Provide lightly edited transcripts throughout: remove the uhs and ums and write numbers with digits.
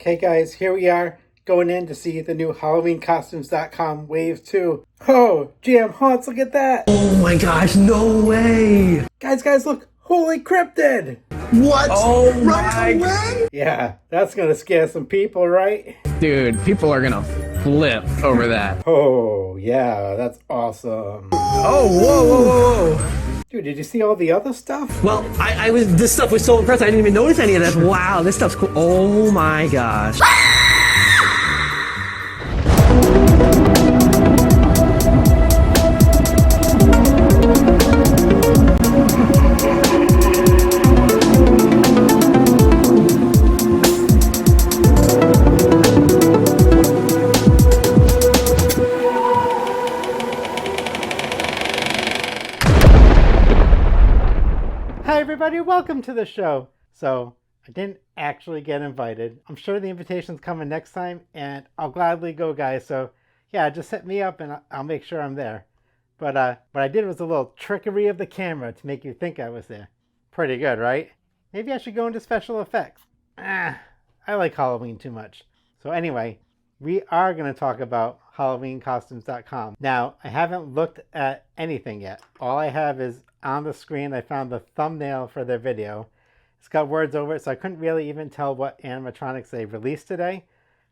Okay guys, here we are going in to see the new HalloweenCostumes.com Wave 2. Oh, GM Haunts, look at that! Oh my gosh, no way! Guys, look! Holy Cryptid! What? Oh Right my away? Yeah, that's gonna scare some people, right? Dude, people are gonna flip over that. Oh, yeah, that's awesome. Oh, whoa. Dude, did you see all the other stuff? Well, this stuff was so impressive, I didn't even notice any of this. Wow, this stuff's cool. Oh my gosh. Hi everybody, welcome to the show. So, I didn't actually get invited. I'm sure the invitation's coming next time, and I'll gladly go, guys. So, yeah, just hit me up and I'll make sure I'm there. But what I did was a little trickery of the camera to make you think I was there. Pretty good, right? Maybe I should go into special effects. I like Halloween too much. So anyway, we are going to talk about HalloweenCostumes.com. Now, I haven't looked at anything yet. All I have is on the screen, I found the thumbnail for their video. It's got words over it, so I couldn't really even tell what animatronics they released today.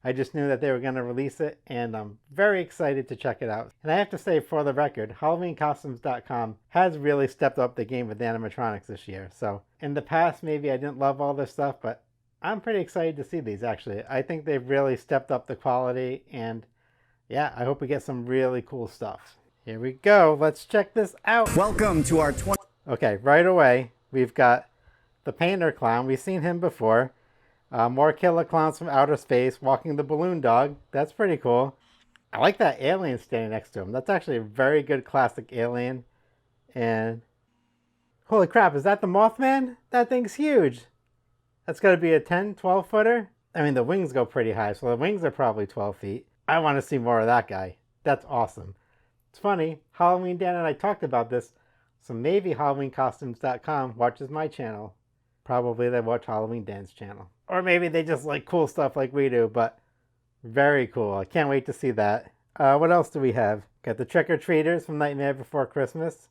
I just knew that they were going to release it, and I'm very excited to check it out. And I have to say, for the record, HalloweenCostumes.com has really stepped up the game with animatronics this year. So in the past, maybe I didn't love all this stuff, but I'm pretty excited to see these, actually. I think they've really stepped up the quality, and yeah, I hope we get some really cool stuff. Here we go. Let's check this out. Welcome to our Okay, right away, we've got the Painter Clown. We've seen him before. More killer clowns from outer space walking the balloon dog. That's pretty cool. I like that alien standing next to him. That's actually a very good classic alien. And holy crap, is that the Mothman? That thing's huge. That's got to be a 10, 12 footer. I mean, the wings go pretty high, so the wings are probably 12 feet. I want to see more of that guy. That's awesome. It's funny, Halloween Dan and I talked about this, so maybe HalloweenCostumes.com watches my channel. Probably they watch Halloween Dan's channel. Or maybe they just like cool stuff like we do, but very cool. I can't wait to see that. What else do we have? Got the Trick-or-Treaters from Nightmare Before Christmas.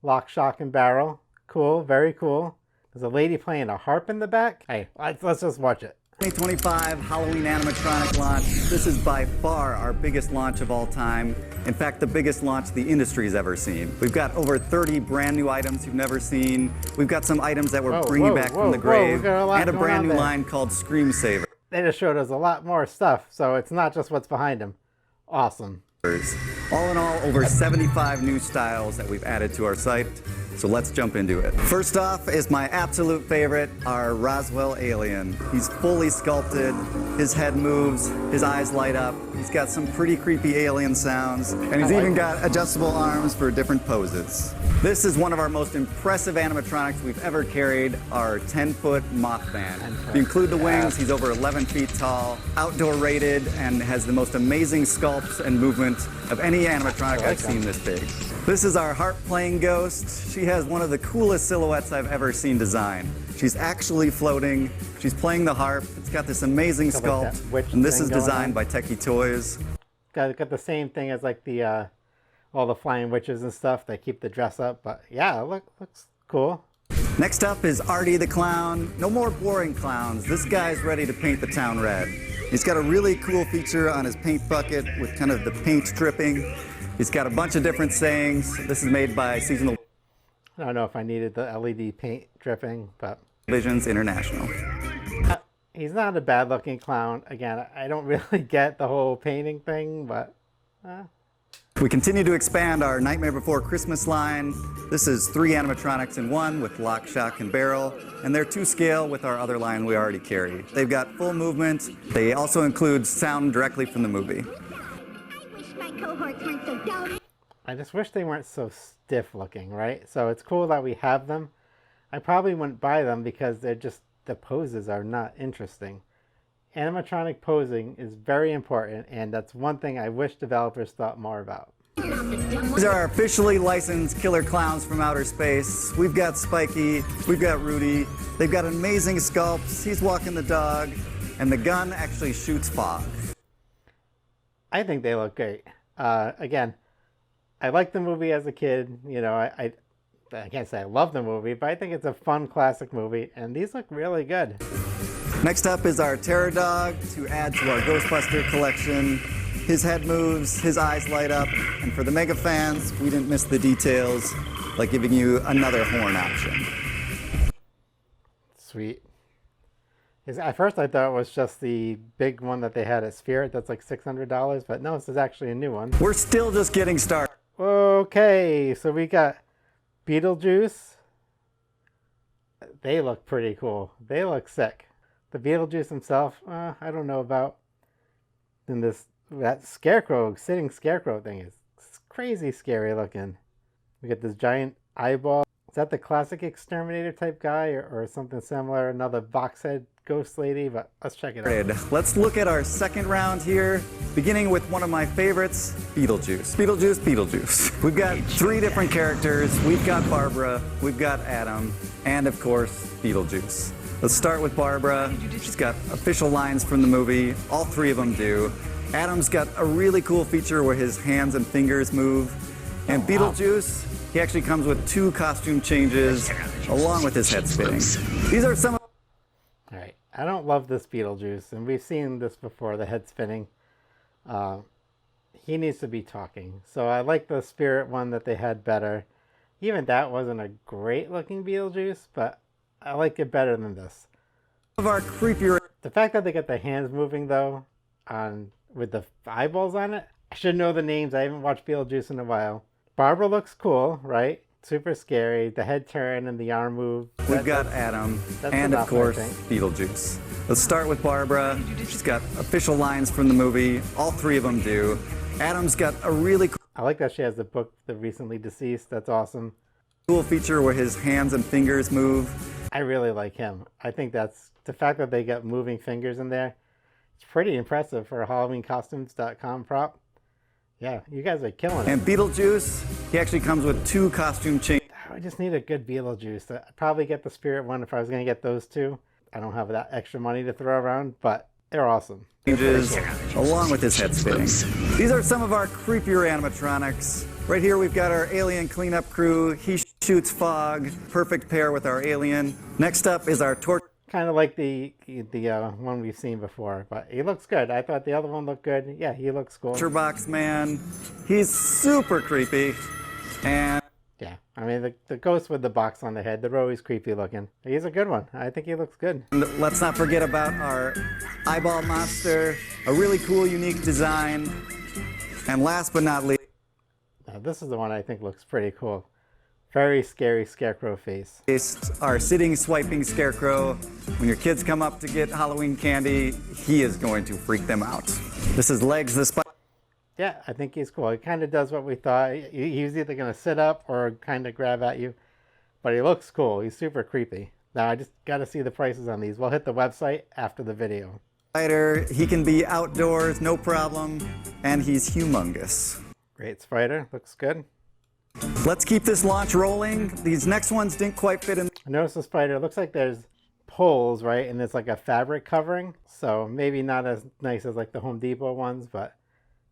Lock, Shock, and Barrel. Cool, very cool. There's a lady playing a harp in the back. Hey, let's just watch it. 2025 Halloween animatronic launch. This is by far our biggest launch of all time. In fact, the biggest launch the industry's ever seen. We've got over 30 brand new items you've never seen. We've got some items that we're bringing back from the grave, and a brand new line called Scream Saver. They just showed us a lot more stuff, so it's not just what's behind them. Awesome. All in all, over 75 new styles that we've added to our site. So let's jump into it. First off is my absolute favorite, our Roswell alien. He's fully sculpted, his head moves, his eyes light up. He's got some pretty creepy alien sounds, and he's even got adjustable arms for different poses. This is one of our most impressive animatronics we've ever carried, our 10-foot Mothman. If you include the wings, he's over 11 feet tall, outdoor rated, and has the most amazing sculpts and movement of any animatronic I've seen this big. This is our harp-playing ghost. She has one of the coolest silhouettes I've ever seen designed. She's actually floating. She's playing the harp. It's got this amazing sculpt, and this is designed by Techie Toys. Got the same thing as like the all the flying witches and stuff. They keep the dress up, but yeah, looks cool. Next up is Artie the Clown. No more boring clowns. This guy's ready to paint the town red. He's got a really cool feature on his paint bucket with kind of the paint dripping. He's got a bunch of different sayings. This is made by Seasonal I don't know if I needed the LED paint dripping, but Visions International. He's not a bad looking clown. Again, I don't really get the whole painting thing, but We continue to expand our Nightmare Before Christmas line. This is 3 animatronics in one with Lock, Shock, and Barrel, and they're to scale with our other line we already carry. They've got full movement. They also include sound directly from the movie. I just wish they weren't so stiff looking, right? So it's cool that we have them. I probably wouldn't buy them because the poses are not interesting. Animatronic posing is very important, and that's one thing I wish developers thought more about. These are our officially licensed killer clowns from outer space. We've got Spiky, we've got Rudy. They've got amazing sculpts. He's walking the dog. and the gun actually shoots fog. I think they look great. Again, I liked the movie as a kid. You know, I can't say I love the movie, but I think it's a fun classic movie, and these look really good. Next up is our Terror Dog to add to our Ghostbuster collection. His head moves, his eyes light up, and for the mega fans, we didn't miss the details, like giving you another horn option. Sweet. At first I thought it was just the big one that they had at Spirit that's like $600, but no, this is actually a new one. We're still just getting started. Okay, so we got Beetlejuice. They look pretty cool. They look sick. The Beetlejuice himself, I don't know about. Then that scarecrow, sitting scarecrow thing is crazy scary looking. We got this giant eyeball. Is that the classic exterminator type guy or something similar? Another box head ghost lady, but let's check it out. Let's look at our second round here, beginning with one of my favorites, Beetlejuice. Beetlejuice, Beetlejuice. We've got three different characters. We've got Barbara, we've got Adam, and of course, Beetlejuice. Let's start with Barbara. She's got official lines from the movie. All three of them do. Adam's got a really cool feature where his hands and fingers move. And Beetlejuice, he actually comes with 2 costume changes along with his head spinning. These are some of... All right, I don't love this Beetlejuice, and we've seen this before, the head spinning. He needs to be talking. So I like the Spirit one that they had better. Even that wasn't a great looking Beetlejuice, but I like it better than this. Of our creepier... The fact that they got the hands moving though, with the eyeballs on it, I should know the names. I haven't watched Beetlejuice in a while. Barbara looks cool, right? Super scary. The head turn and the arm move. We've got Adam, and of course, Beetlejuice. Let's start with Barbara. She's got official lines from the movie. All three of them do. Adam's got a really I like that she has the book, The Recently Deceased. That's awesome. Cool feature where his hands and fingers move. I really like him. I think that's the fact that they got moving fingers in there. It's pretty impressive for a HalloweenCostumes.com prop. Yeah, you guys are killing it. And Beetlejuice, he actually comes with 2 costume changes. I just need a good Beetlejuice. I'd probably get the Spirit one if I was going to get those 2. I don't have that extra money to throw around, but they're awesome. Along with his head spinning. These are some of our creepier animatronics. Right here we've got our alien cleanup crew. He shoots fog. Perfect pair with our alien. Next up is our torture. Kind of like the one we've seen before, but he looks good. I thought the other one looked good. Yeah, he looks cool. Box man. He's super creepy. And yeah, I mean the ghost with the box on the head, they're always creepy looking. He's a good one. I think he looks good. Let's not forget about our eyeball monster. A really cool, unique design. And last but not least, now, this is the one I think looks pretty cool. Very scary scarecrow face. our sitting, swiping scarecrow. When your kids come up to get Halloween candy, he is going to freak them out. This is Legs the Spider. Yeah, I think he's cool. He kind of does what we thought. He's either going to sit up or kind of grab at you. But he looks cool. He's super creepy. Now, I just got to see the prices on these. We'll hit the website after the video. He can be outdoors, no problem. And he's humongous. Great spider. Looks good. Let's keep this launch rolling. These next ones didn't quite fit in. I noticed the spider. It looks like there's poles, right? And it's like a fabric covering. So maybe not as nice as like the Home Depot ones, but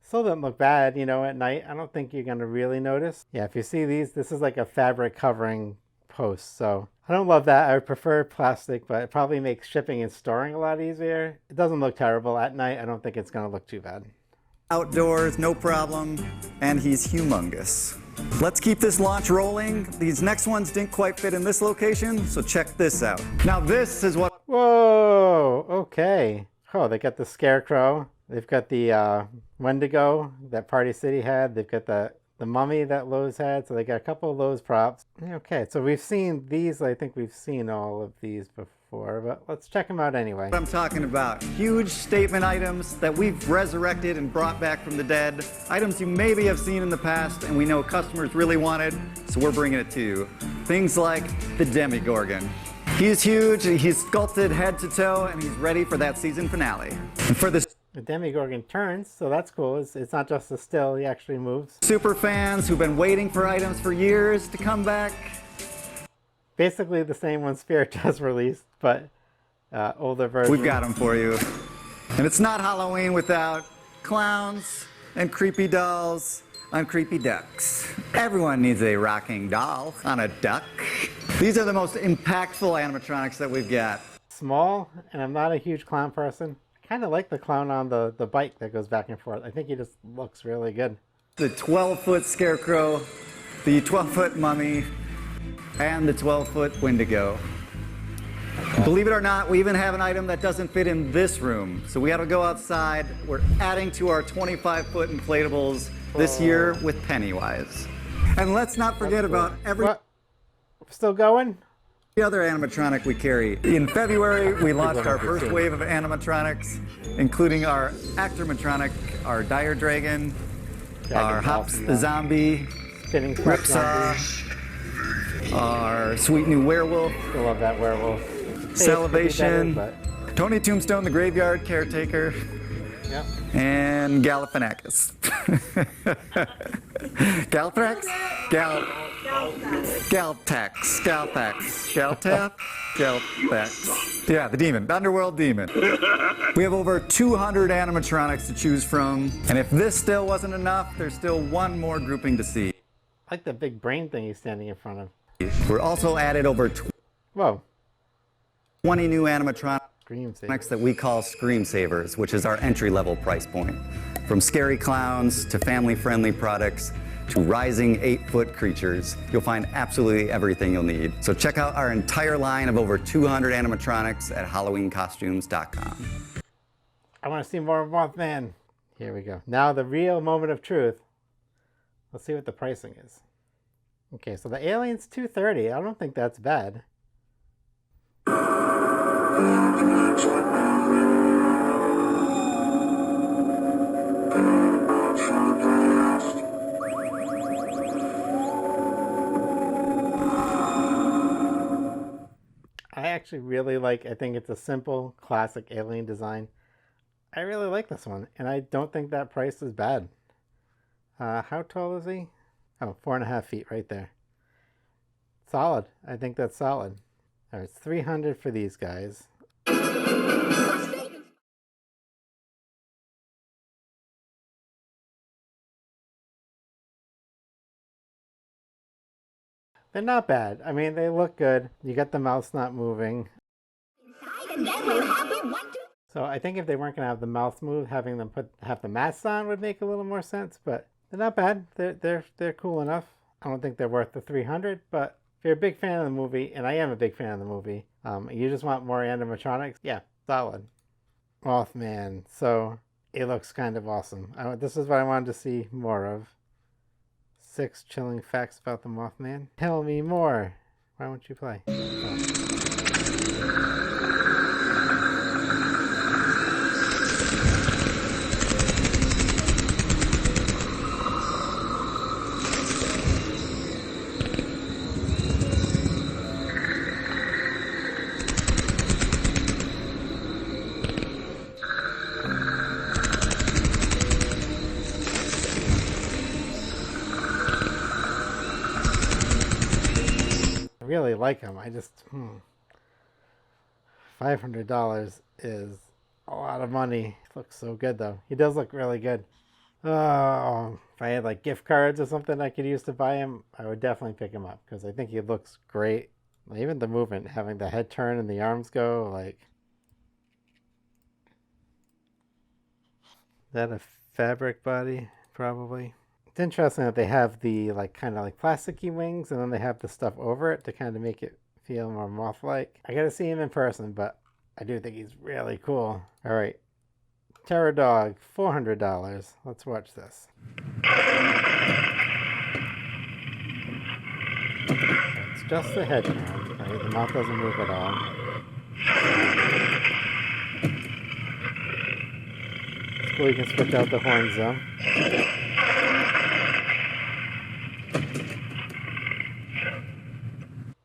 still doesn't look bad, you know, at night. I don't think you're going to really notice. Yeah, if you see these, this is like a fabric covering post. So I don't love that. I would prefer plastic, but it probably makes shipping and storing a lot easier. It doesn't look terrible at night. I don't think it's going to look too bad. Outdoors, no problem. And he's humongous. Let's keep this launch rolling. These next ones didn't quite fit in this location, so check this out. Now this is what... Whoa, okay. Oh, they got the Scarecrow. They've got the Wendigo that Party City had. They've got the Mummy that Lowe's had. So they got a couple of Lowe's props. Okay, so we've seen these. I think we've seen all of these before, but let's check them out anyway. What I'm talking about. Huge statement items that we've resurrected and brought back from the dead. Items you maybe have seen in the past and we know customers really wanted, so we're bringing it to you. Things like the Demigorgon. He's huge, he's sculpted head to toe, and he's ready for that season finale. And for the Demigorgon turns, so that's cool. It's not just a still, he actually moves. super fans who've been waiting for items for years to come back. Basically the same one Spirit just released, but older version. We've got them for you. And it's not Halloween without clowns and creepy dolls on creepy ducks. Everyone needs a rocking doll on a duck. These are the most impactful animatronics that we've got. Small, and I'm not a huge clown person. I kind of like the clown on the bike that goes back and forth. I think he just looks really good. The 12-foot scarecrow, the 12-foot mummy, and the 12-foot Wendigo. Believe it or not, we even have an item that doesn't fit in this room. So we got to go outside. We're adding to our 25-foot inflatables this year with Pennywise. And let's not forget about every What? Still going? other animatronic we carry. In February, we launched our first wave of animatronics, including our Actormatronic, our Dire Dragon, our Hops the Zombie, Spinning flesh Ripsaw, zombie. our sweet new werewolf, I love that werewolf. Face Salivation, could be better, Tony Tombstone, the Graveyard Caretaker, but, yeah. and Galifianakis. Galthrax? Galthax. Yeah, the demon, the underworld demon. We have over 200 animatronics to choose from, and if this still wasn't enough, there's still one more grouping to see. I like the big brain thing he's standing in front of. We're also added over Whoa. 20 new animatronics Scream saver. that we call Scream Savers, which is our entry-level price point. From scary clowns to family-friendly products to rising 8-foot creatures, you'll find absolutely everything you'll need. So check out our entire line of over 200 animatronics at HalloweenCostumes.com. I want to see more of Mothman. Here we go. Now the real moment of truth. Let's see what the pricing is. Okay, so the alien's $230. I don't think that's bad. I actually really like, I think it's a simple, classic alien design. I really like this one, and I don't think that price is bad. How tall is he? Oh, 4.5 feet right there. Solid. I think that's solid. All right, it's $300 for these guys. They're not bad. I mean, they look good. You got the mouse not moving. So I think if they weren't going to have the mouth move, having them have the masks on would make a little more sense, but they're not bad. They're cool enough. I don't think they're worth the $300, but if you're a big fan of the movie, and I am a big fan of the movie, you just want more animatronics, yeah, solid. Mothman. So it looks kind of awesome. This is what I wanted to see more of. 6 chilling facts about the Mothman. Tell me more. Why won't you play? Oh. I really like him. I just, $500 is a lot of money. He looks so good though. He does look really good. Oh, if I had like gift cards or something I could use to buy him, I would definitely pick him up because I think he looks great. Even the movement, having the head turn and the arms go, like, is that a fabric body? Probably. It's interesting that they have the kind of like plasticky wings and then they have the stuff over it to kind of make it feel more moth-like. I gotta see him in person, but I do think he's really cool. All right, Terror Dog, $400. Let's watch this. It's just the head turn, right? The mouth doesn't move at all. It's cool, you can switch out the horns though.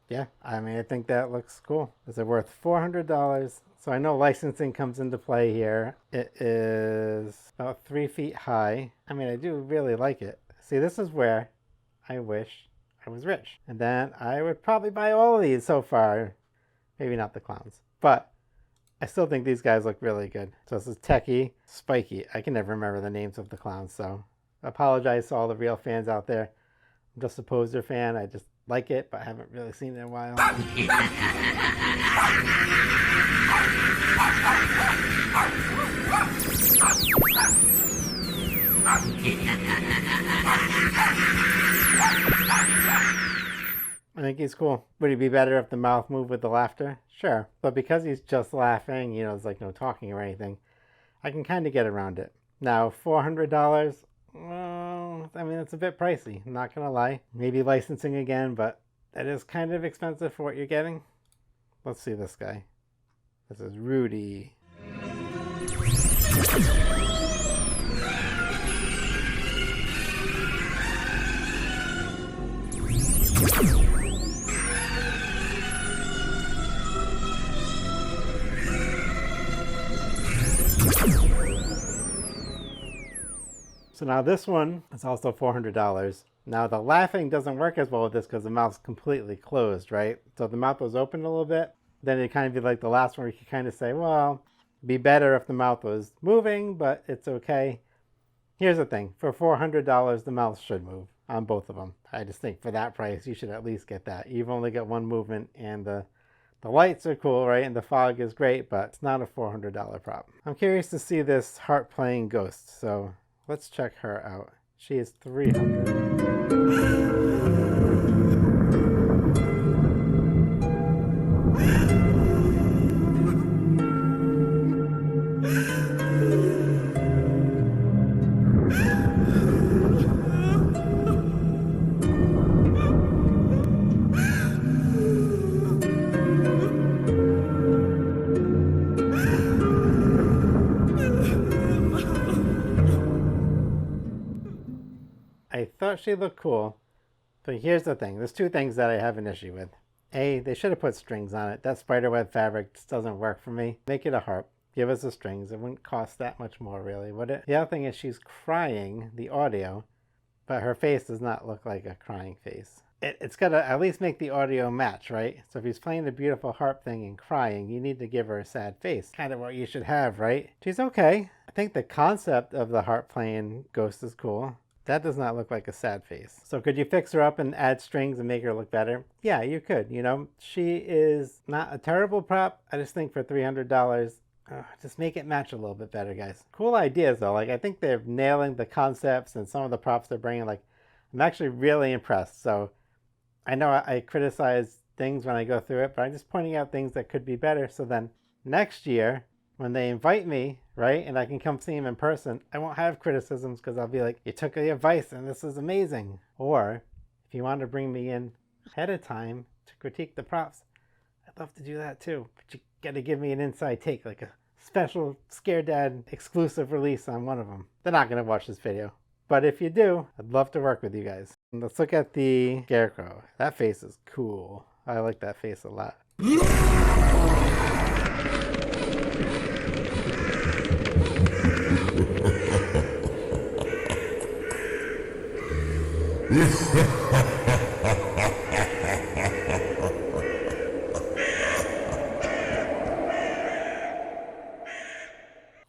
Yeah, I mean, I think that looks cool. Is it worth $400? So I know licensing comes into play here. It is about 3 feet high. I mean, I do really like it. See, this is where I wish I was rich. And then I would probably buy all of these so far. Maybe not the clowns. But I still think these guys look really good. So this is Techie, Spiky. I can never remember the names of the clowns, so I apologize to all the real fans out there. I'm just a poser fan. I just like it, but I haven't really seen it in a while. I think he's cool. Would he be better if the mouth moved with the laughter? Sure. But because he's just laughing, you know, there's like no talking or anything, I can kind of get around it. Now, $400, well, I mean, it's a bit pricey. I'm not going to lie. Maybe licensing again, but that is kind of expensive for what you're getting. Let's see this guy. This is Rudy. So now this one is also $400. Now the laughing doesn't work as well with this because the mouth's completely closed, right? So if the mouth was open a little bit, then it'd kind of be like the last one where you could kind of say, well, it'd be better if the mouth was moving, but it's okay. Here's the thing, for $400, the mouth should move on both of them. I just think for that price, you should at least get that. You've only got one movement and the lights are cool, right? And the fog is great, but it's not a $400 prop. I'm curious to see this harp playing ghost, so let's check her out. She is $300. I thought she looked cool, but here's the thing. There's two things that I have an issue with. A, they should have put strings on it. That spiderweb fabric just doesn't work for me. Make it a harp. Give us the strings. It wouldn't cost that much more, really, would it? The other thing is she's crying, the audio, but her face does not look like a crying face. It's got to at least make the audio match, right? So if he's playing the beautiful harp thing and crying, you need to give her a sad face. Kind of what you should have, right? She's okay. I think the concept of the harp playing ghost is cool. That does not look like a sad face. So could you fix her up and add strings and make her look better? Yeah, you could. You know, she is not a terrible prop. I just think for $300, just make it match a little bit better, guys. Cool ideas, though. Like, I think they're nailing the concepts and some of the props they're bringing. Like, I'm actually really impressed. So I know I criticize things when I go through it, but I'm just pointing out things that could be better. So then next year, when they invite me, right, and I can come see them in person, I won't have criticisms because I'll be like, you took the advice and this is amazing. Or if you want to bring me in ahead of time to critique the props, I'd love to do that too. But you got to give me an inside take, like a special Scare Dad exclusive release on one of them. They're not going to watch this video. But if you do, I'd love to work with you guys. And let's look at the Scarecrow. That face is cool. I like that face a lot. I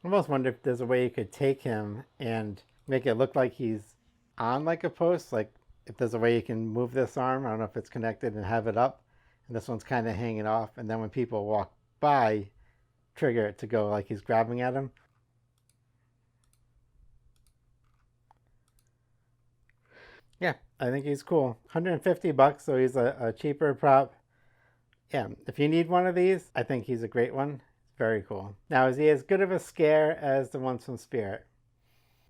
almost wonder if there's a way you could take him and make it look like he's on like a post. Like if there's a way you can move this arm, I don't know if it's connected, and have it up, and this one's kind of hanging off, and then when people walk by, trigger it to go like he's grabbing at him. Yeah, I think he's cool. $150, so he's a cheaper prop. Yeah, if you need one of these, I think he's a great one. Very cool. Now, is he as good of a scare as the ones from Spirit?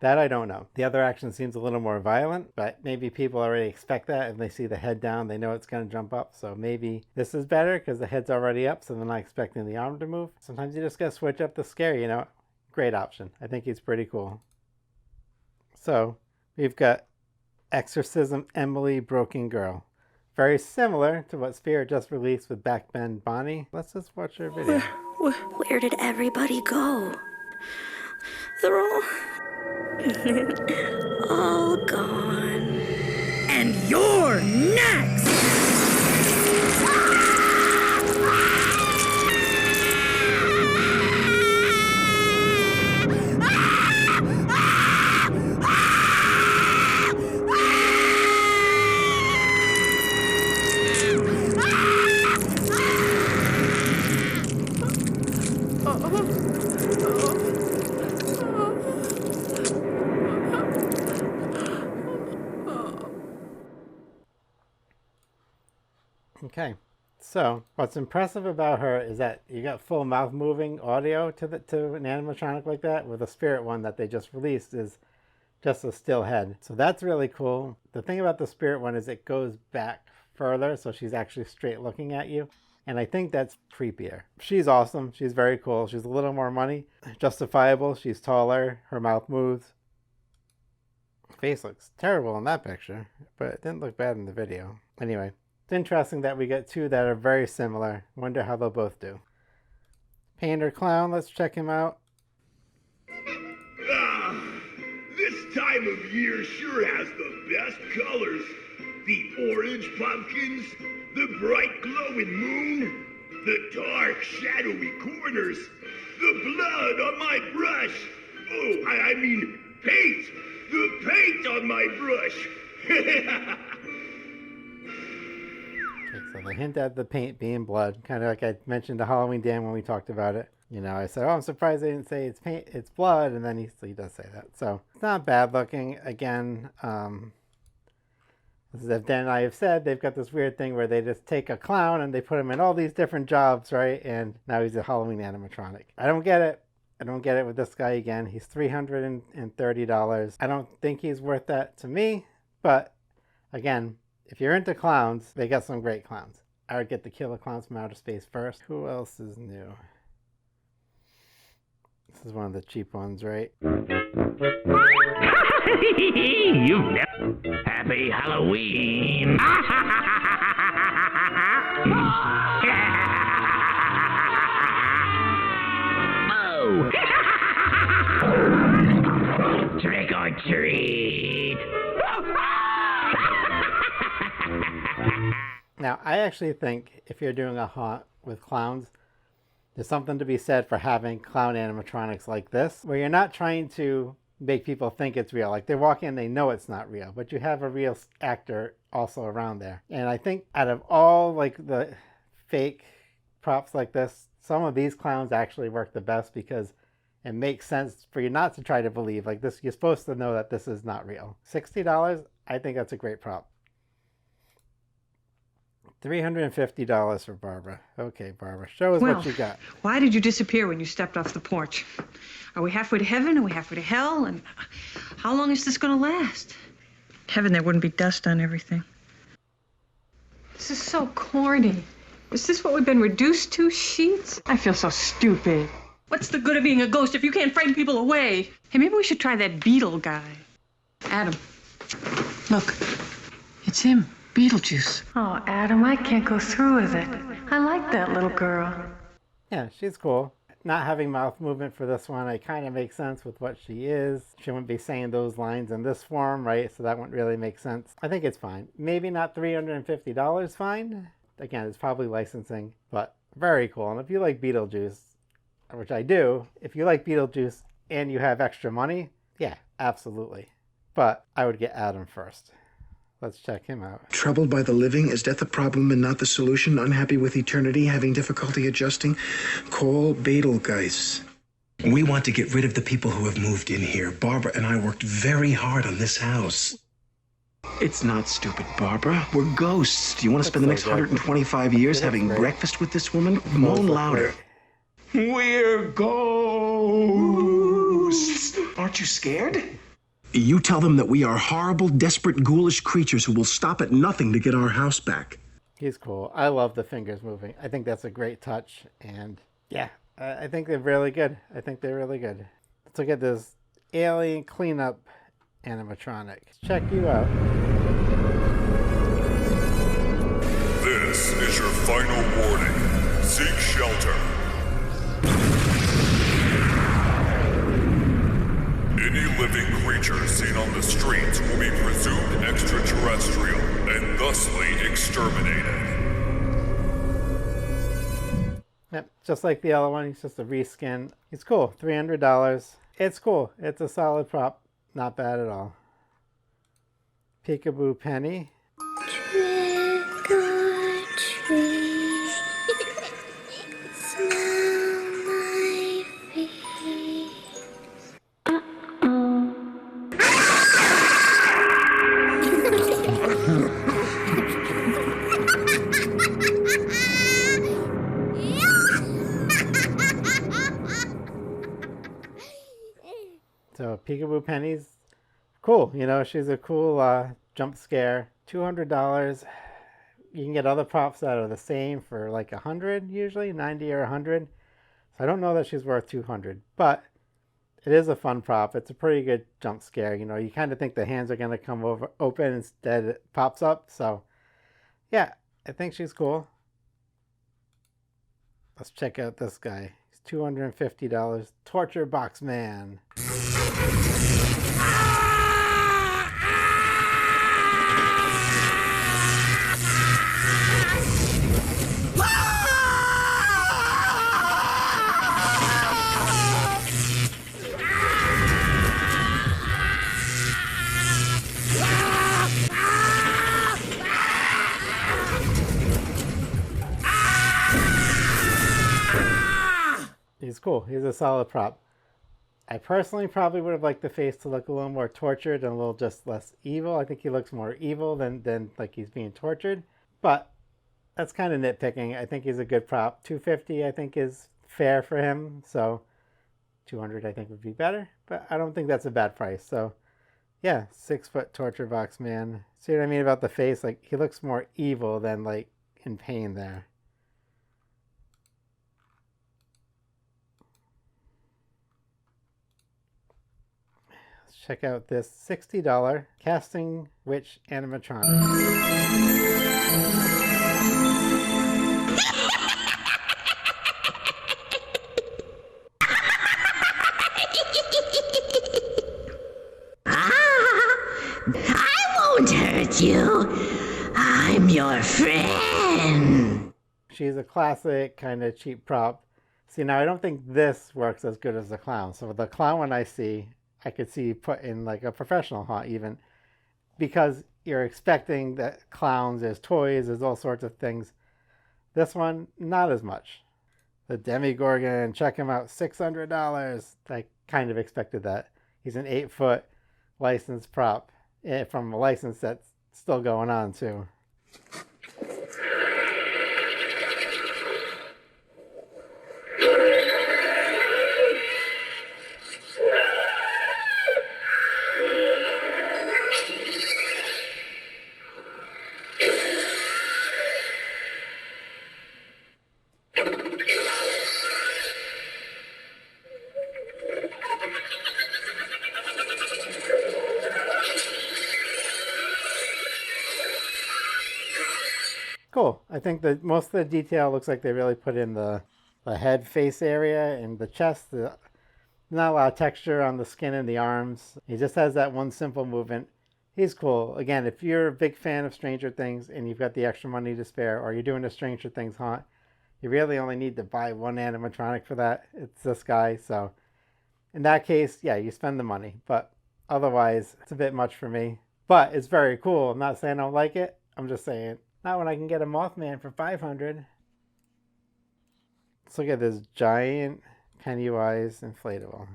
That I don't know. The other action seems a little more violent, but maybe people already expect that. If they see the head down, they know it's going to jump up. So maybe this is better because the head's already up, so they're not expecting the arm to move. Sometimes you just got to switch up the scare, you know. Great option. I think he's pretty cool. So we've got Exorcism Emily Broken Girl. Very similar to what Spirit just released with Backbend Bonnie. Let's just watch her video. Where did everybody go? They're all gone. And you're next! Okay. So what's impressive about her is that you got full mouth moving audio to an animatronic like that. With a spirit one that they just released is just a still head. So that's really cool. The thing about the spirit one is it goes back further, so she's actually straight looking at you. And I think that's creepier. She's awesome. She's very cool. She's a little more money. Justifiable. She's taller. Her mouth moves. Face looks terrible in that picture, but it didn't look bad in the video. Anyway, it's interesting that we get two that are very similar. Wonder how they'll both do. Painter Clown, let's check him out. This time of year sure has the best colors. The orange pumpkins, the bright glowing moon, the dark shadowy corners, the blood on my brush. Oh, I mean paint. The paint on my brush. Okay, so they hint at the paint being blood, kind of like I mentioned to Halloween Dan when we talked about it. You know, I said, oh, I'm surprised they didn't say it's paint, it's blood, and then he does say that. So it's not bad looking. Again, as Dan and I have said, they've got this weird thing where they just take a clown and they put him in all these different jobs, right? And now he's a Halloween animatronic. I don't get it. I don't get it with this guy again. He's $330. I don't think he's worth that to me. But again, if you're into clowns, they got some great clowns. I would get the Killer Clowns from Outer Space first. Who else is new? This is one of the cheap ones, right? Happy Halloween. Oh. Trick or treat. Now, I actually think if you're doing a haunt with clowns, there's something to be said for having clown animatronics like this, where you're not trying to make people think it's real. Like they walk in, they know it's not real, but you have a real actor also around there. And I think out of all like the fake props like this, some of these clowns actually work the best because it makes sense for you not to try to believe like this. You're supposed to know that this is not real. $60, I think that's a great prop. $350 for Barbara. Okay, Barbara, show us what you got. Why did you disappear when you stepped off the porch? Are we halfway to heaven? Are we halfway to hell? And how long is this going to last? Heaven, there wouldn't be dust on everything. This is so corny. Is this what we've been reduced to, sheets? I feel so stupid. What's the good of being a ghost if you can't frighten people away? Hey, maybe we should try that beetle guy. Adam, look, it's him. Beetlejuice. Oh, Adam, I can't go through with it. I like that little girl. Yeah, she's cool. Not having mouth movement for this one, it kind of makes sense with what she is. She wouldn't be saying those lines in this form, right? So that wouldn't really make sense. I think it's fine. Maybe not $350 fine. Again, it's probably licensing, but very cool. And if you like Beetlejuice, which I do, if you like Beetlejuice and you have extra money, yeah, absolutely. But I would get Adam first. Let's check him out. Troubled by the living? Is death a problem and not the solution? Unhappy with eternity? Having difficulty adjusting? Call Betelgeuse. We want to get rid of the people who have moved in here. Barbara and I worked very hard on this house. It's not stupid, Barbara. We're ghosts. Do you want to spend the next 125 years having breakfast with this woman? Moan louder. We're ghosts. Aren't you scared? You tell them that we are horrible, desperate, ghoulish creatures who will stop at nothing to get our house back. He's cool. I love the fingers moving. I think that's a great touch. And yeah, I think they're really good. Let's look at this alien cleanup animatronic. Let's check you out. This is your final warning. Seek shelter. Any living creature seen on the streets will be presumed extraterrestrial and thusly exterminated. Yep, just like the other one, he's just a reskin. He's cool, $300. It's cool. It's a solid prop. Not bad at all. Peekaboo Penny. Trick or treat. Smell my face. So Peekaboo Penny's cool. You know, she's a cool jump scare. $200. You can get other props that are the same for like 100 usually, 90 or 100. So I don't know that she's worth 200, but it is a fun prop. It's a pretty good jump scare. You know, you kind of think the hands are going to come over open, instead it pops up. So yeah, I think she's cool. Let's check out this guy. He's $250. Torture Box Man. He's cool. He's a solid prop. I personally probably would have liked the face to look a little more tortured and a little just less evil. I think he looks more evil than like he's being tortured. But that's kind of nitpicking. I think he's a good prop. $250 I think is fair for him. So $200 I think would be better. But I don't think that's a bad price. So yeah, 6-foot torture box man. See what I mean about the face? Like he looks more evil than like in pain there. Check out this $60 Casting Witch Animatronics. I won't hurt you. I'm your friend. She's a classic kind of cheap prop. See, now I don't think this works as good as the clown. So the clown one I see, I could see put in like a professional haunt even, because you're expecting that clowns, there's toys, there's all sorts of things. This one, not as much. The Demigorgon, check him out, $600. I kind of expected that. He's an 8-foot licensed prop from a license that's still going on too. Cool. I think that most of the detail looks like they really put in the head face area and the chest. Not a lot of texture on the skin and the arms. He just has that one simple movement. He's cool. Again, if you're a big fan of Stranger Things and you've got the extra money to spare, or you're doing a Stranger Things haunt, you really only need to buy one animatronic for that. It's this guy. So in that case, yeah, you spend the money. But otherwise, it's a bit much for me. But it's very cool. I'm not saying I don't like it. I'm just saying, not when I can get a Mothman for $500. Let's look at this giant Pennywise inflatable.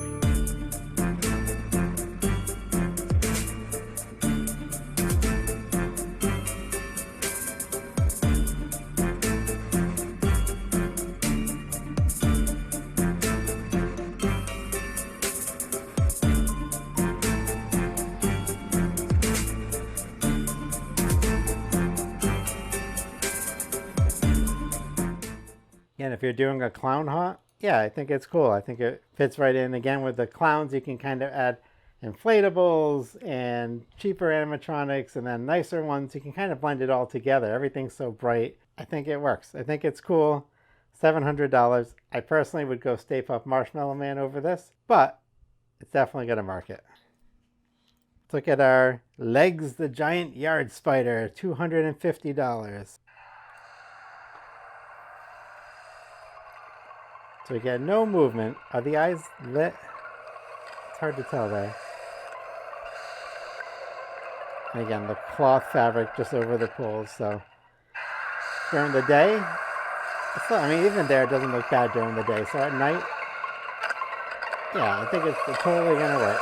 And if you're doing a clown haunt, yeah, I think it's cool. I think it fits right in. Again, with the clowns, you can kind of add inflatables and cheaper animatronics and then nicer ones. You can kind of blend it all together. Everything's so bright. I think it works. I think it's cool. $700. I personally would go Stay Puft Marshmallow Man over this, but it's definitely going to market. Let's look at our Legs the Giant Yard Spider, $250. So we get no movement. Are the eyes lit? It's hard to tell there. And again, the cloth fabric just over the pools. So during the day, I mean, even there, it doesn't look bad during the day. So at night, yeah, I think it's totally going to work.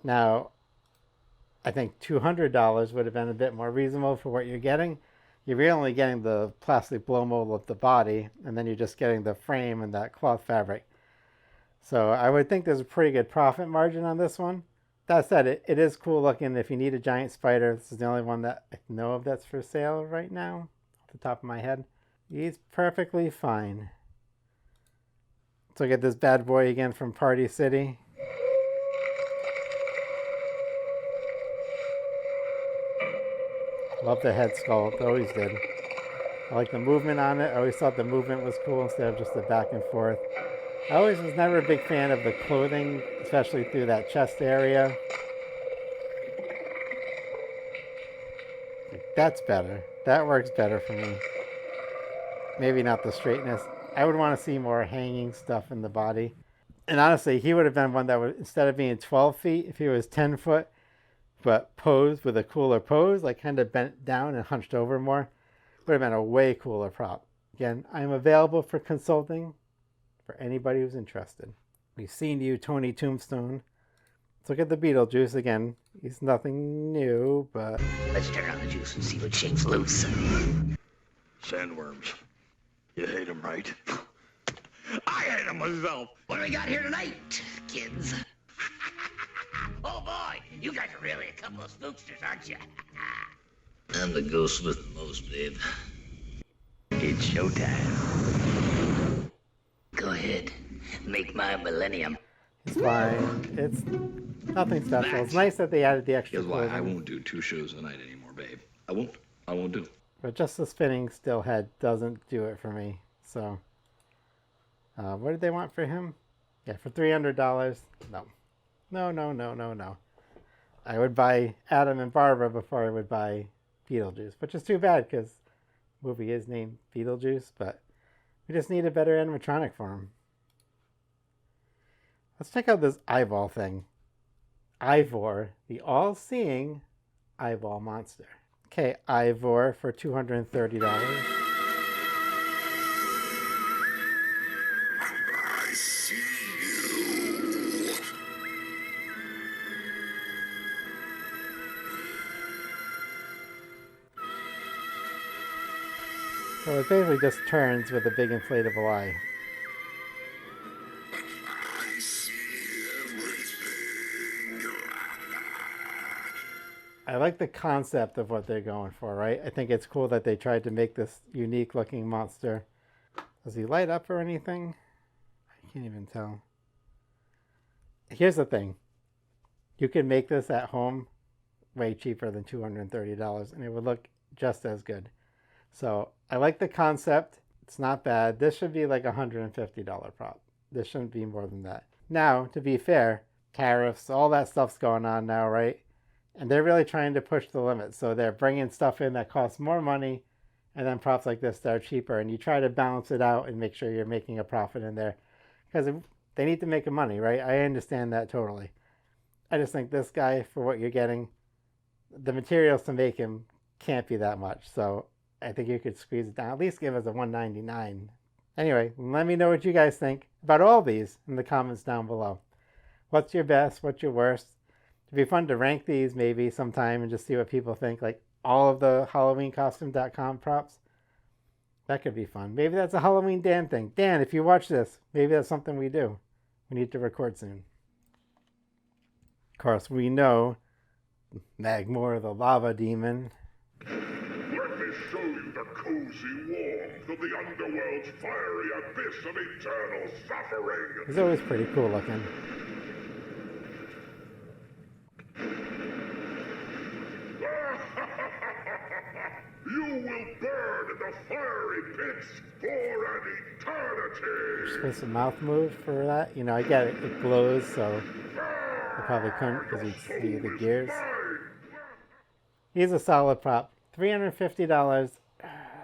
Now, I think $200 would have been a bit more reasonable for what you're getting. You're only getting the plastic blow mold of the body, and then you're just getting the frame and that cloth fabric. So I would think there's a pretty good profit margin on this one. That said, it is cool looking. If you need a giant spider, this is the only one that I know of that's for sale right now, off the top of my head. He's perfectly fine. So get this bad boy again from Party City. Love the head sculpt, always did. I like the movement on it. I always thought the movement was cool instead of just the back and forth. I always was never a big fan of the clothing, especially through that chest area. That's better. That works better for me. Maybe not the straightness. I would want to see more hanging stuff in the body. And honestly, he would have been one that would, instead of being 12 feet, if he was 10 foot, but posed with a cooler pose, like kind of bent down and hunched over more, would have been a way cooler prop. Again, I'm available for consulting for anybody who's interested. We've seen you, Tony Tombstone. Let's look at the Beetlejuice again. He's nothing new, but... Let's turn on the juice and see what shakes loose. Sandworms. You hate them, right? I hate them myself. What do we got here tonight, kids? Oh boy, you guys are really a couple of spooksters, aren't you? I'm the ghost with the most, babe. It's showtime. Go ahead, make my millennium. It's fine. It's nothing special. It's nice that they added the extra Here's why clothing. I won't do 2 shows a night anymore, babe. I won't do it. But just the spinning still head doesn't do it for me. So, what did they want for him? Yeah, for $300. No. No. I would buy Adam and Barbara before I would buy Beetlejuice, which is too bad because the movie is named Beetlejuice, but we just need a better animatronic for him. Let's check out this eyeball thing. Ivor, the all-seeing eyeball monster. Okay, Ivor for $230. I see you. So it basically just turns with a big inflatable eye. I see everything. I like the concept of what they're going for, right? I think it's cool that they tried to make this unique looking monster. Does he light up or anything? I can't even tell. Here's the thing. You can make this at home way cheaper than $230 and it would look just as good. So I like the concept. It's not bad. This should be like a $150 prop. This shouldn't be more than that. Now, to be fair, tariffs, all that stuff's going on now, right? And they're really trying to push the limits. So they're bringing stuff in that costs more money and then props like this that are cheaper. And you try to balance it out and make sure you're making a profit in there. Because they need to make money, right? I understand that totally. I just think this guy, for what you're getting, the materials to make him can't be that much. So I think you could squeeze it down. At least give us a $199. Anyway, let me know what you guys think about all these in the comments down below. What's your best? What's your worst? It'd be fun to rank these maybe sometime and just see what people think. Like all of the HalloweenCostume.com props. That could be fun. Maybe that's a Halloween Dan thing. Dan, if you watch this, maybe that's something we do. We need to record soon. Of course, we know Magmor, the lava demon. Let me show you the cozy warmth of the underworld's fiery abyss of eternal suffering. He's always pretty cool looking. You will burn in the fiery pits for an eternity. Supposed to mouth move for that? You know, I get it. It glows, so I probably couldn't because you'd see the gears. He's a solid prop. $350.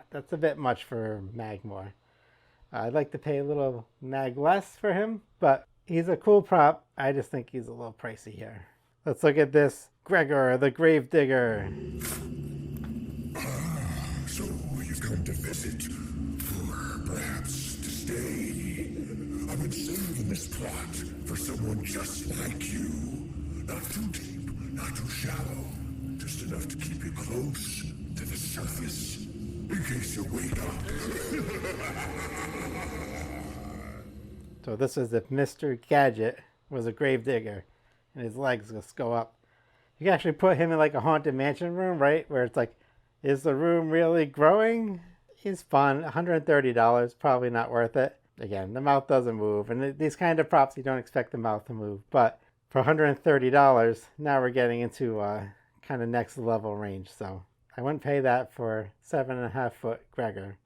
That's a bit much for Magmor. I'd like to pay a little mag less for him, but he's a cool prop. I just think he's a little pricey here. Let's look at this. Gregor, the Gravedigger. So you've come to visit, or perhaps to stay. I've been saving this plot for someone just like you. Not too deep, not too shallow. Just enough to keep you close to the surface. in case you wake up. So this is if Mr. Gadget was a gravedigger and his legs just go up. You can actually put him in like a haunted mansion room, right? Where it's like, is the room really growing? He's fun. $130, probably not worth it. Again, the mouth doesn't move. And these kind of props, you don't expect the mouth to move. But for $130, now we're getting into kind of next level range. So I wouldn't pay that for 7.5 foot Gregor.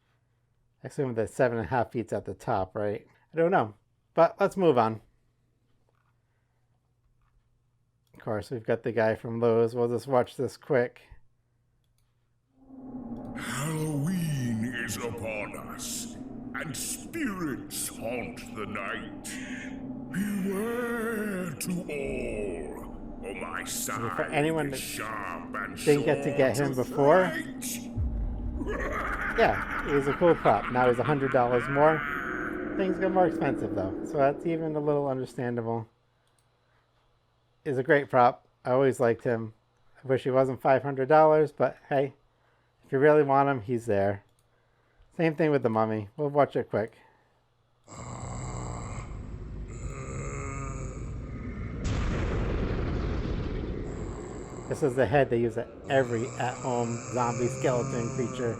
I assume that 7.5 feet's at the top, right? I don't know. But let's move on. Of course, we've got the guy from Lowe's. We'll just watch this quick. Halloween is upon us, and spirits haunt the night. Beware to all. Oh, my side For anyone that sharp and didn't get to get him before, yeah, he's a cool prop. Now he's $100 more. Things get more expensive though, so that's even a little understandable. He's a great prop. I always liked him. I wish he wasn't $500, but hey, if you really want him, he's there. Same thing with the mummy. We'll watch it quick. This is the head they use at every at-home zombie skeleton creature.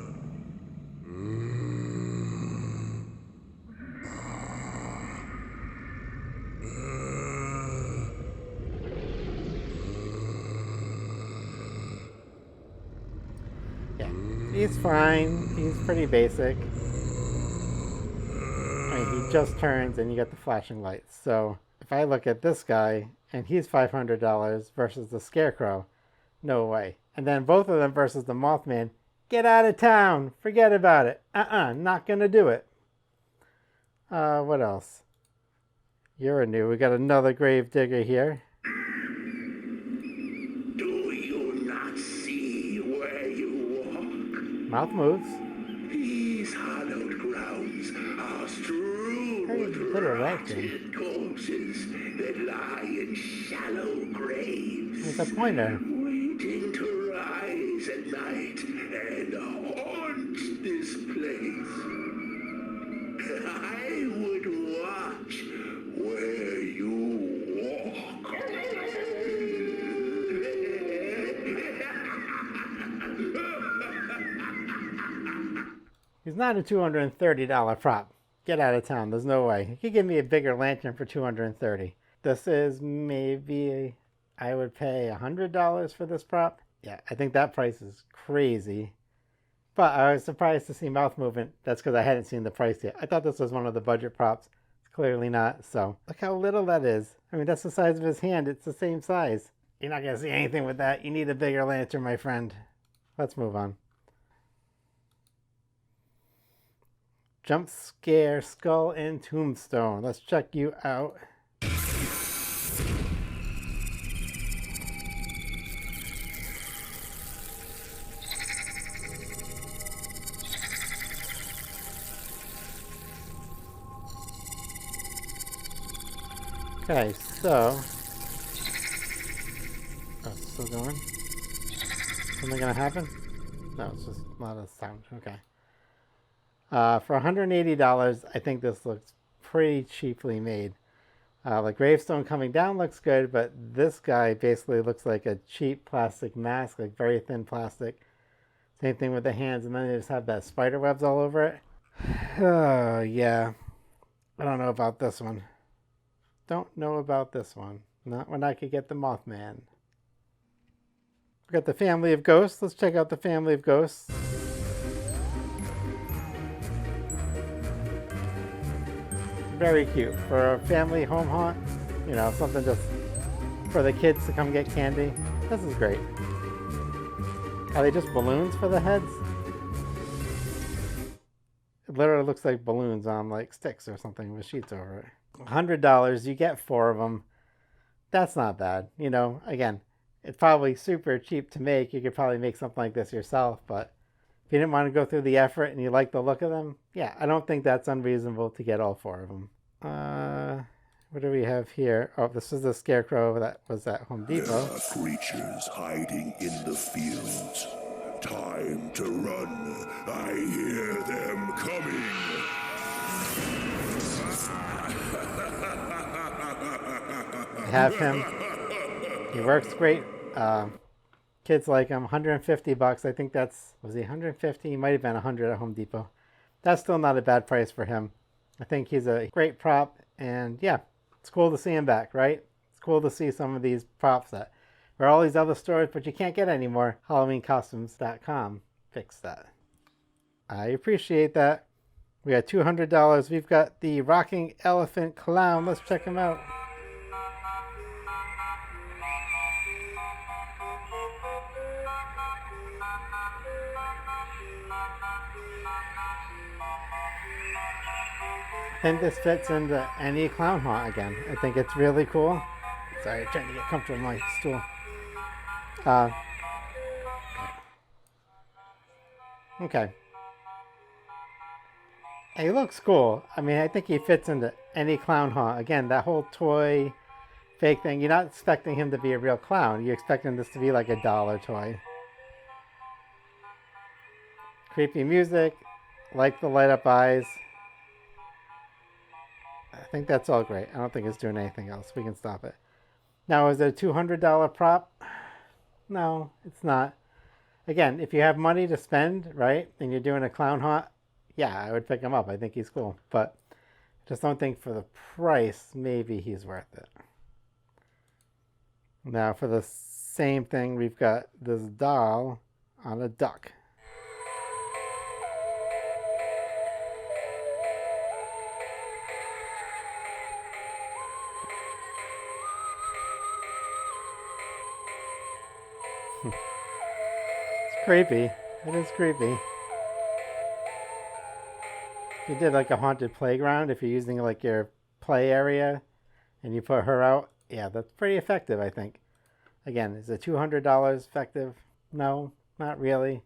He's fine. He's pretty basic. I mean, he just turns and you get the flashing lights. So if I look at this guy and he's $500 versus the Scarecrow, no way. And then both of them versus the Mothman, get out of town. Forget about it. Not gonna do it. What else? You're new. We got another grave digger here. Mouth moves. These hallowed grounds are strewn with rotted corpses that lie in shallow graves. It's a pointer. Waiting to rise at night and haunt this place. I would watch where you walk. He's not a $230 prop. Get out of town. There's no way. You could give me a bigger lantern for $230. This is maybe, I would pay $100 for this prop. Yeah, I think that price is crazy. But I was surprised to see mouth movement. That's because I hadn't seen the price yet. I thought this was one of the budget props. It's clearly not. So look how little that is. I mean, that's the size of his hand. It's the same size. You're not going to see anything with that. You need a bigger lantern, my friend. Let's move on. Jump Scare Skull and Tombstone. Let's check you out. Okay, so... Oh, it's still going? Something gonna happen? No, it's just a lot of sound. Okay. For $180, I think this looks pretty cheaply made. The gravestone coming down looks good, but this guy basically looks like a cheap plastic mask, like very thin plastic. Same thing with the hands, and then they just have that spider webs all over it. Oh, yeah. I don't know about this one. Don't know about this one. Not when I could get the Mothman. We got the Family of Ghosts. Let's check out the Family of Ghosts. Very cute for a family home haunt. You know, something just for the kids to come get candy. This is great. Are they just balloons for the heads? It literally looks like balloons on like sticks or something with sheets over it. $100, you get 4 of them. That's not bad. You know, again, it's probably super cheap to make. You could probably make something like this yourself, but if you didn't want to go through the effort and you like the look of them, yeah, I don't think that's unreasonable to get all 4 of them. What do we have here? Oh, this is the Scarecrow that was at Home Depot. There are creatures hiding in the fields. Time to run. I hear them coming. I have him. He works great. Kids like him. 150 bucks. I think that's, was he 150? He might have been 100 at Home Depot. That's still not a bad price for him. I think he's a great prop, and yeah, it's cool to see him back, right? It's cool to see some of these props that were all these other stores, but you can't get anymore. HalloweenCostumes.com fixed that. I appreciate that. We got $200. We've got the Rocking Elephant Clown. Let's check him out. I think this fits into any clown haunt again. I think it's really cool. Sorry, trying to get comfortable on my stool. Okay. He looks cool. I mean, I think he fits into any clown haunt. Again, that whole toy fake thing, you're not expecting him to be a real clown. You're expecting this to be like a dollar toy. Creepy music, like the light up eyes. I think that's all great. I don't think it's doing anything else. We can stop it. Now, is it a $200 prop? No, it's not. Again, if you have money to spend, right, and you're doing a clown haunt, yeah, I would pick him up. I think he's cool. But I just don't think for the price, maybe he's worth it. Now, for the same thing, we've got this doll on a duck. It's creepy. It is creepy. If you did like a haunted playground, if you're using like your play area and you put her out, yeah, that's pretty effective, I think. Again, is it $200 effective? No, not really.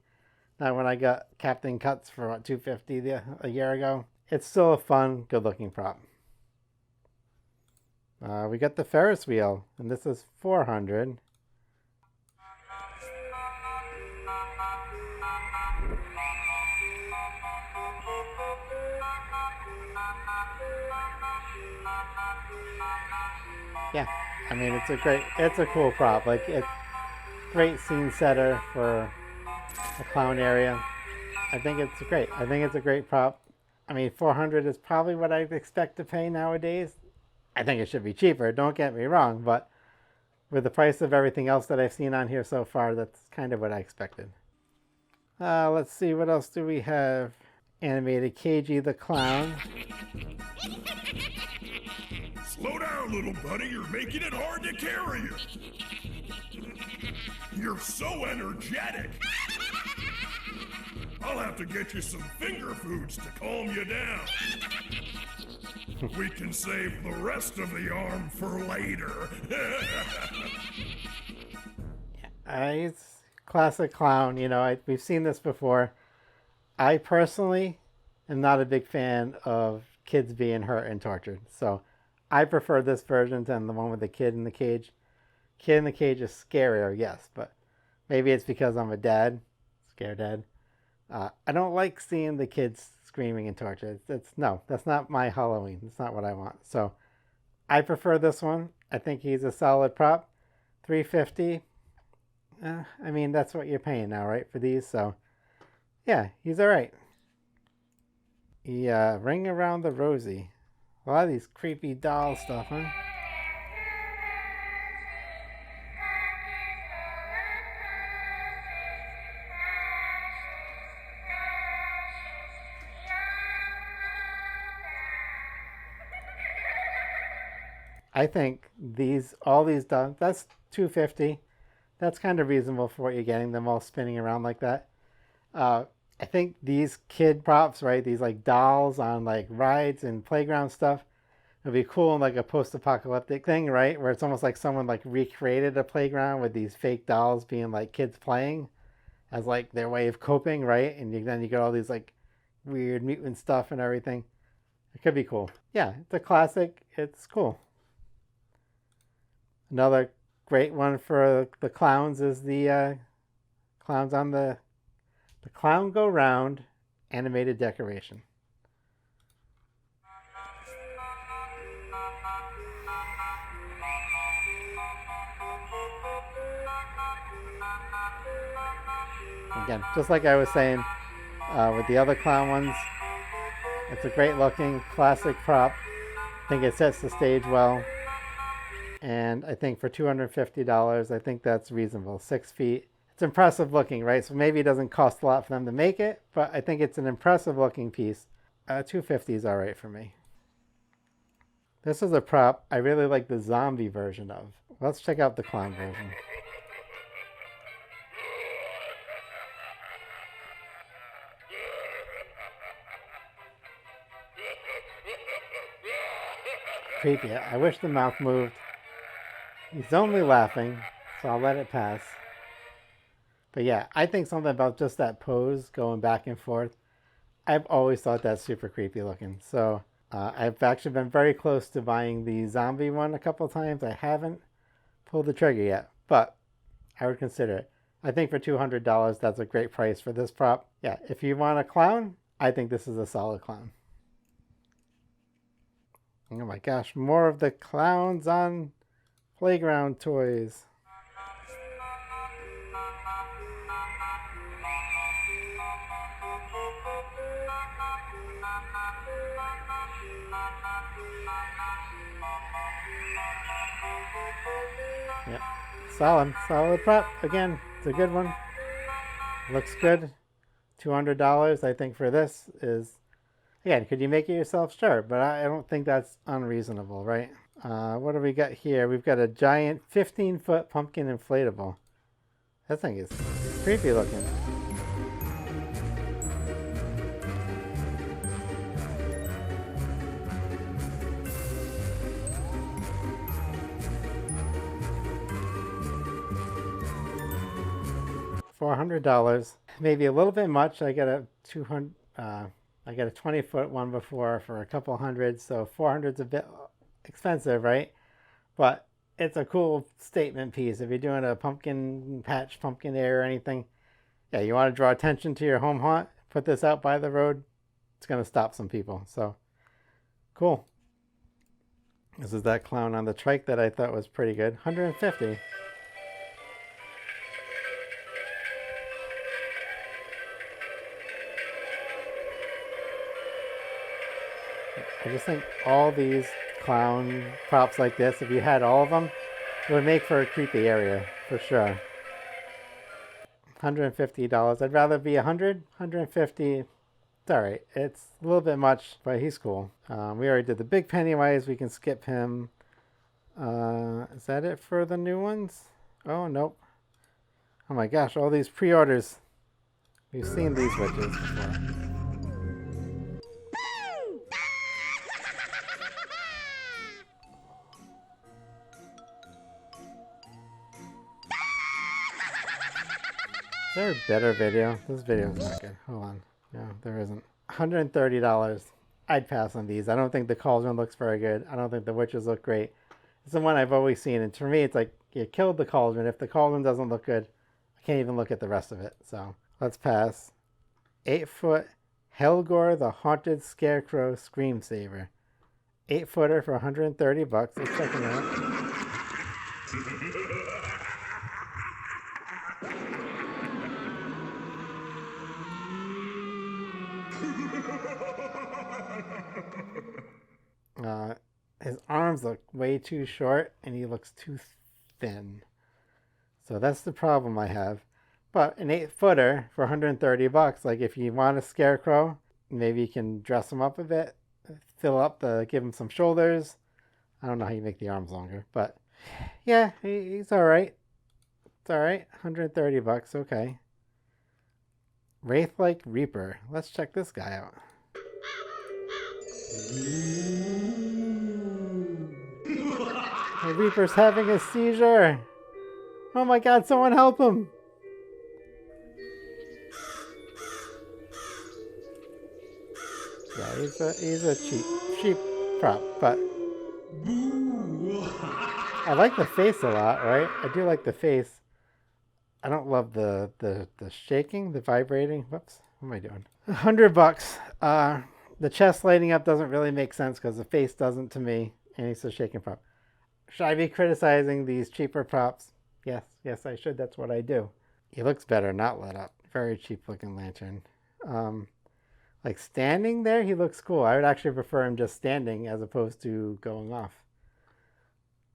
Not when I got Captain Cuts for what, $250 a year ago. It's still a fun, good-looking prop. We got the Ferris wheel, and this is $400. Yeah, I mean, it's a cool prop. Like, it's great scene setter for a clown area. I think it's great. I think it's a great prop. I mean, $400 is probably what I'd expect to pay nowadays. I think it should be cheaper, don't get me wrong, but with the price of everything else that I've seen on here so far, that's kind of what I expected. Let's see, what else do we have? Animated KG the Clown. Slow down, little buddy. You're making it hard to carry you. You're so energetic. I'll have to get you some finger foods to calm you down. We can save the rest of the arm for later. It's classic clown. You know, we've seen this before. I personally am not a big fan of kids being hurt and tortured. So I prefer this version than the one with the kid in the cage. Kid in the cage is scarier, yes, but maybe it's because I'm a dad, scared dad. I don't like seeing the kids screaming and tortured. No, that's not my Halloween. That's not what I want. So I prefer this one. I think he's a solid prop. $350. I mean, that's what you're paying now, right, for these? So yeah, he's all right. Yeah, Ring Around the Rosie. A lot of these creepy doll stuff, huh? I think all these dolls, that's $250. That's kind of reasonable for what you're getting, them all spinning around like that. I think these kid props, right, these like dolls on like rides and playground stuff, would be cool in like a post-apocalyptic thing, right, where it's almost like someone like recreated a playground with these fake dolls being like kids playing as like their way of coping, right? And then you get all these like weird mutant stuff and everything. It could be cool. Yeah, it's a classic. It's cool. Another great one for the clowns is the clowns on the The Clown Go Round animated decoration. Again, just like I was saying with the other clown ones, it's a great looking classic prop. I think it sets the stage well. And I think for $250, I think that's reasonable. 6 feet. It's impressive looking, right? So maybe it doesn't cost a lot for them to make it, but I think it's an impressive looking piece. $250 is all right for me. This is a prop I really like the zombie version of. Let's check out the clown version. Creepy. I wish the mouth moved. He's only laughing, so I'll let it pass. But yeah, I think something about just that pose going back and forth, I've always thought that's super creepy looking. So I've actually been very close to buying the zombie one a couple times. I haven't pulled the trigger yet, but I would consider it. I think for $200, that's a great price for this prop. Yeah, if you want a clown, I think this is a solid clown. Oh my gosh, more of the clowns on playground toys. Yep, solid prop. Again, it's a good one. Looks good. $200, I think, for this is, again, could you make it yourself? Sure, but I don't think that's unreasonable, right? What do we got here? We've got a giant 15-foot pumpkin inflatable. That thing is creepy looking. $400, maybe a little bit much. I got a 20-foot one before for a couple hundred, so 400's a bit expensive, right? But it's a cool statement piece. If you're doing a pumpkin patch, pumpkin air or anything, yeah, you want to draw attention to your home haunt, put this out by the road, it's going to stop some people. So cool. This is that clown on the trike that I thought was pretty good. $150. I just think all these clown props like this, if you had all of them, it would make for a creepy area, for sure. $150. I'd rather be $100, $150. It's alright. It's a little bit much, but he's cool. We already did the big Pennywise. We can skip him. Is that it for the new ones? Oh, nope. Oh my gosh, all these pre-orders. We've seen these witches before. Is there a better video? This video is not good. Hold on. No, there isn't. $130. I'd pass on these. I don't think the cauldron looks very good. I don't think the witches look great. It's the one I've always seen. And for me, it's like, you killed the cauldron. If the cauldron doesn't look good, I can't even look at the rest of it. So let's pass. 8-foot Helgor the Haunted Scarecrow Scream Saver. 8-footer for $130. Let's check it out. His arms look way too short and he looks too thin. So that's the problem I have. But an 8-footer for $130, like if you want a scarecrow, maybe you can dress him up a bit, give him some shoulders. I don't know how you make the arms longer, but yeah, he's all right. It's all right. $130, okay. Wraith-like Reaper. Let's check this guy out. The Reaper's having a seizure. Oh my god, someone help him. Yeah, he's a cheap prop, but I like the face a lot, right? I do like the face. I don't love the shaking, the vibrating. Whoops, what am I doing? $100. The chest lighting up doesn't really make sense because the face doesn't to me, and it's a shaking prop. Should I be criticizing these cheaper props? Yes, yes, I should. That's what I do. He looks better not lit up. Very cheap looking lantern. Like standing there, he looks cool. I would actually prefer him just standing as opposed to going off.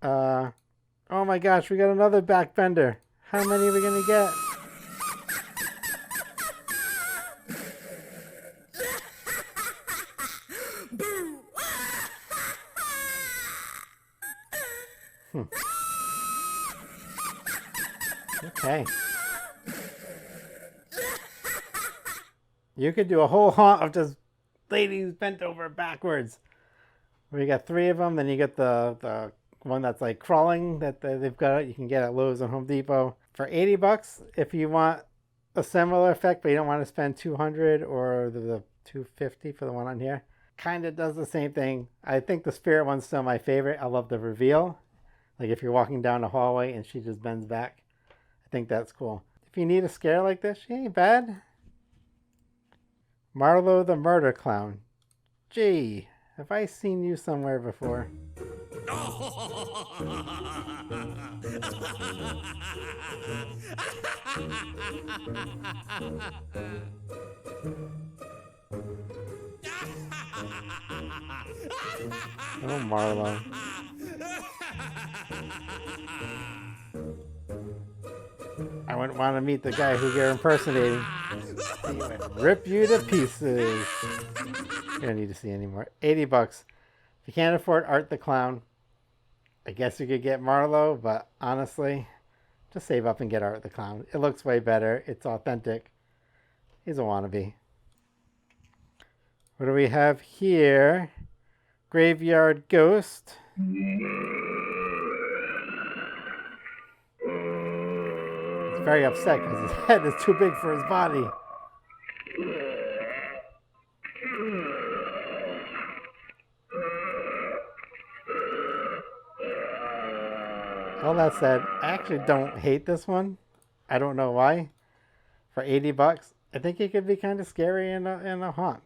Oh my gosh, we got another back bender. How many are we gonna get? Okay. You could do a whole haunt of just ladies bent over backwards. We got 3 of them. Then you get the one that's like crawling that they've got. You can get at Lowe's and Home Depot for $80. If you want a similar effect, but you don't want to spend $200 or the $250 for the one on here, kind of does the same thing. I think the spirit one's still my favorite. I love the reveal. Like if you're walking down a hallway and she just bends back. I think that's cool. If you need a scare like this, she ain't bad. Marlo the Murder Clown. Gee, have I seen you somewhere before? Oh, Marlo. I wouldn't want to meet the guy who you're impersonating. He would rip you to pieces. You don't need to see anymore. $80. If you can't afford Art the Clown, I guess you could get Marlo, but honestly, just save up and get Art the Clown. It looks way better. It's authentic. He's a wannabe. What do we have here? Graveyard Ghost. He's very upset because his head is too big for his body. All that said, I actually don't hate this one. I don't know why. For $80, I think it could be kind of scary in a haunt.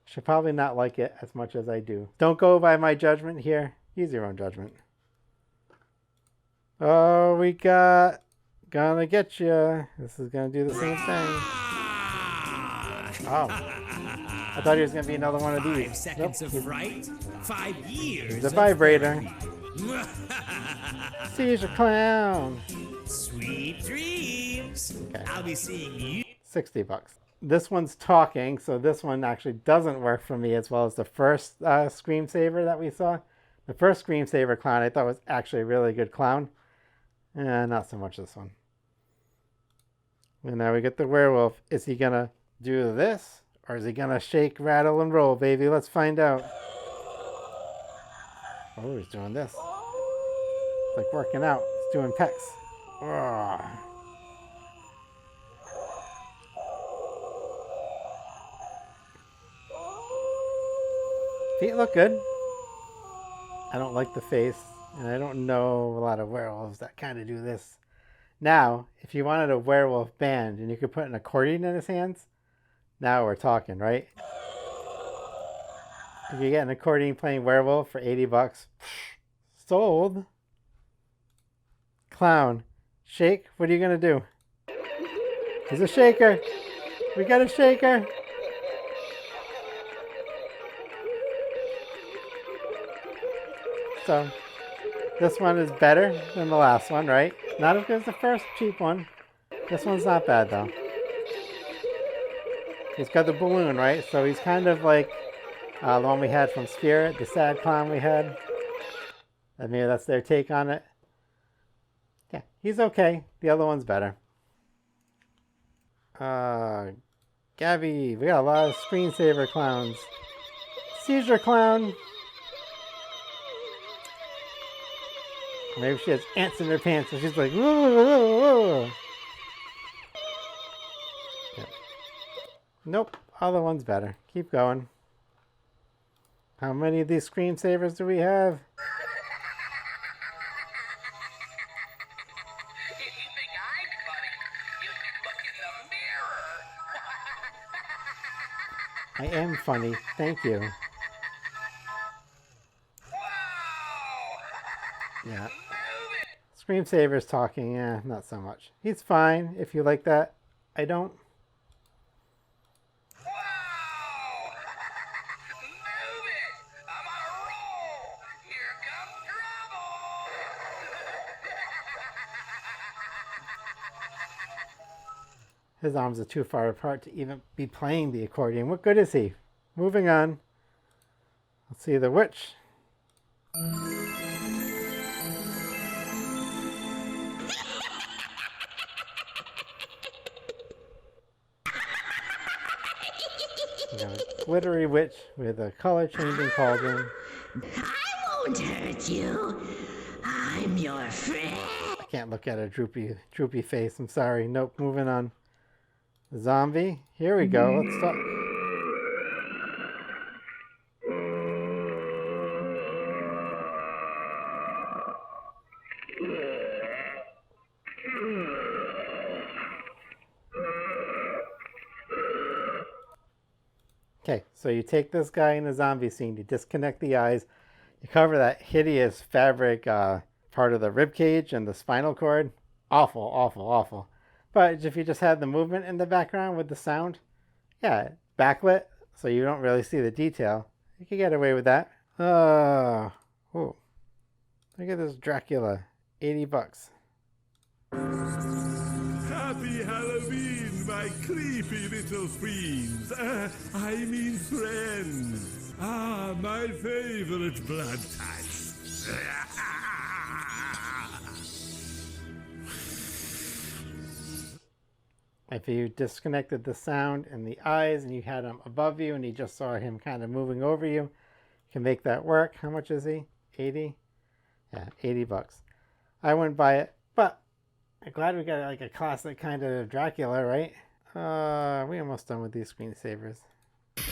Should probably not like it as much as I do. Don't go by my judgment here. Use your own judgment. Oh, we got Gonna Get You. This is gonna do the same thing. Oh, I thought he was gonna be another one of these. 5 seconds of fright, 5 years. The vibrator. Seizure Clown. Sweet dreams. Okay. I'll be seeing you. $60. This one's talking, so this one actually doesn't work for me as well as the first Screamsaver that we saw. The first Screamsaver clown I thought was actually a really good clown. Not so much this one. And now we get the werewolf. Is he gonna do this? Or is he gonna shake, rattle, and roll, baby? Let's find out. Oh, he's doing this. It's like working out. He's doing pecs. Ugh. Feet look good. I don't like the face, and I don't know a lot of werewolves that kind of do this. Now, if you wanted a werewolf band and you could put an accordion in his hands, now we're talking, right? If you get an accordion playing werewolf for $80, sold. Clown, shake. What are you gonna do? He's a shaker. We got a shaker. So, this one is better than the last one, right? Not as good as the first cheap one. This one's not bad, though. He's got the balloon, right? So he's kind of like the one we had from Spirit, the sad clown we had. Maybe that's their take on it. Yeah, he's okay. The other one's better. Gabby, we got a lot of Screensaver clowns. Seizure Clown. Maybe she has ants in her pants, so she's like, whoa, whoa, whoa. Yeah. Nope, other one's better. Keep going. How many of these Screamsavers do we have? I am funny. Thank you. Yeah. Screensaver's talking. Yeah, not so much. He's fine if you like that. I don't. His arms are too far apart to even be playing the accordion. What good is he? Moving on. Let's see the witch. We got a glittery witch with a color changing cauldron. I won't hurt you. I'm your friend. I can't look at a droopy face. I'm sorry. Nope, moving on. The zombie. Here we go. Let's talk. Okay, so you take this guy in a zombie scene, you disconnect the eyes, you cover that hideous fabric part of the rib cage and the spinal cord. Awful, awful, awful. But if you just had the movement in the background with the sound, yeah, backlit, so you don't really see the detail, you could get away with that. Oh, look at this Dracula, $80. Happy Halloween, my creepy little fiends. I mean friends. Ah, my favorite blood types. If you disconnected the sound and the eyes and you had him above you and you just saw him kind of moving over you, you can make that work. How much is he? 80? Yeah, $80. I wouldn't buy it, but I'm glad we got like a classic kind of Dracula, right? We almost done with these screensavers. I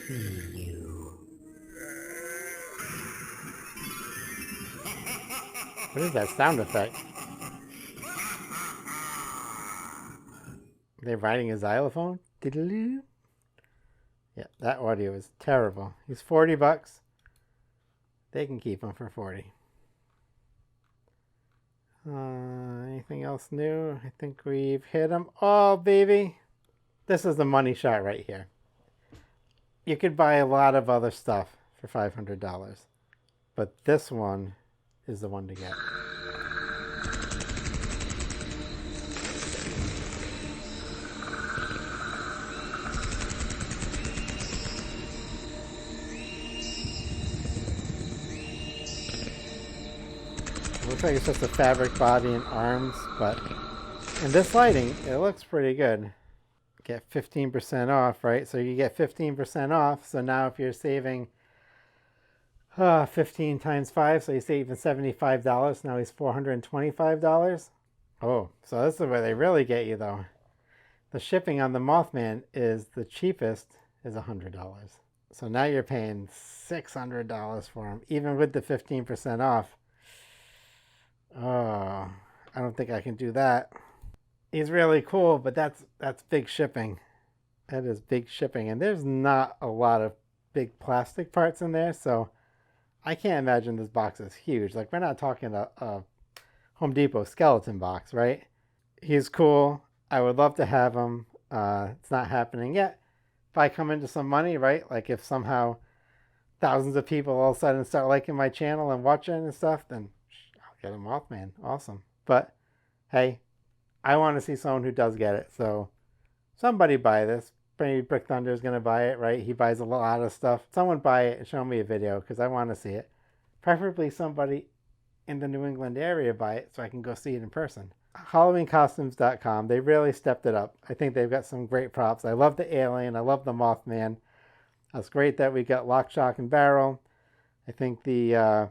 feel you. What is that sound effect? Are they riding a xylophone? Diddle-oo. Yeah, that audio is terrible. He's $40. They can keep him for 40. Anything else new? I think we've hit them all, baby. This is the money shot right here. You could buy a lot of other stuff for $500, but this one is the one to get. Looks like it's just a fabric body and arms, but in this lighting, it looks pretty good. Get 15% off, right? So you get 15% off. So now if you're saving 15 times 5, so you're saving $75. Now he's $425. Oh, so this is where they really get you, though. The shipping on the Mothman is the cheapest is $100. So now you're paying $600 for him, even with the 15% off. Oh, I don't think I can do that. He's really cool, but that's big shipping. That is big shipping, and there's not a lot of big plastic parts in there, so I can't imagine this box is huge. Like, we're not talking a Home Depot skeleton box, right? He's cool. I would love to have him. It's not happening yet. If I come into some money, right? Like if somehow thousands of people all of a sudden start liking my channel and watching and stuff, then I'll get a Mothman. Awesome. But hey, I want to see someone who does get it. So somebody buy this. Maybe Brick Thunder is going to buy it, right? He buys a lot of stuff. Someone buy it and show me a video because I want to see it. Preferably somebody in the New England area buy it so I can go see it in person. HalloweenCostumes.com. They really stepped it up. I think they've got some great props. I love the alien. I love the Mothman. It's great that we got Lock, Shock, and Barrel. I think the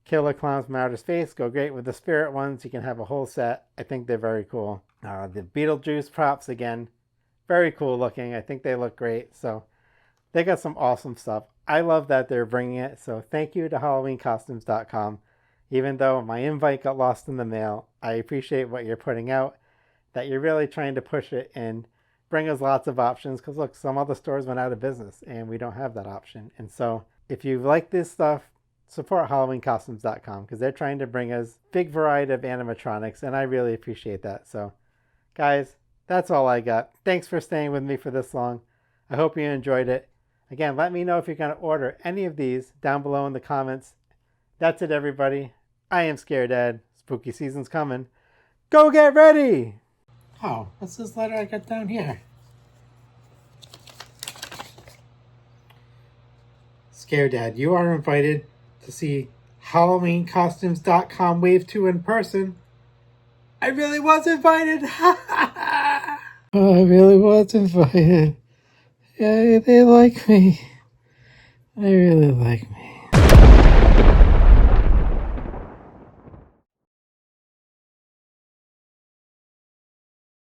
Killer Clowns from Outer Space go great with the spirit ones. You can have a whole set. I think they're very cool. The Beetlejuice props, again, very cool looking. I think they look great. So they got some awesome stuff. I love that they're bringing it. So thank you to HalloweenCostumes.com. Even though my invite got lost in the mail, I appreciate what you're putting out. that you're really trying to push it and bring us lots of options. Because look, some other stores went out of business and we don't have that option. And so if you like this stuff, support HalloweenCostumes.com because they're trying to bring us big variety of animatronics, and I really appreciate that. So guys, that's all I got. Thanks for staying with me for this long. I hope you enjoyed it. Again, let me know if you're going to order any of these down below in the comments. That's it, everybody. I am Scared Ed. Spooky season's coming. Go get ready! Oh, what's this letter I got down here? Scared Dad, you are invited to see HalloweenCostumes.com Wave 2 in person. I really was invited! Oh, I really was invited. Yeah, they like me. They really like me.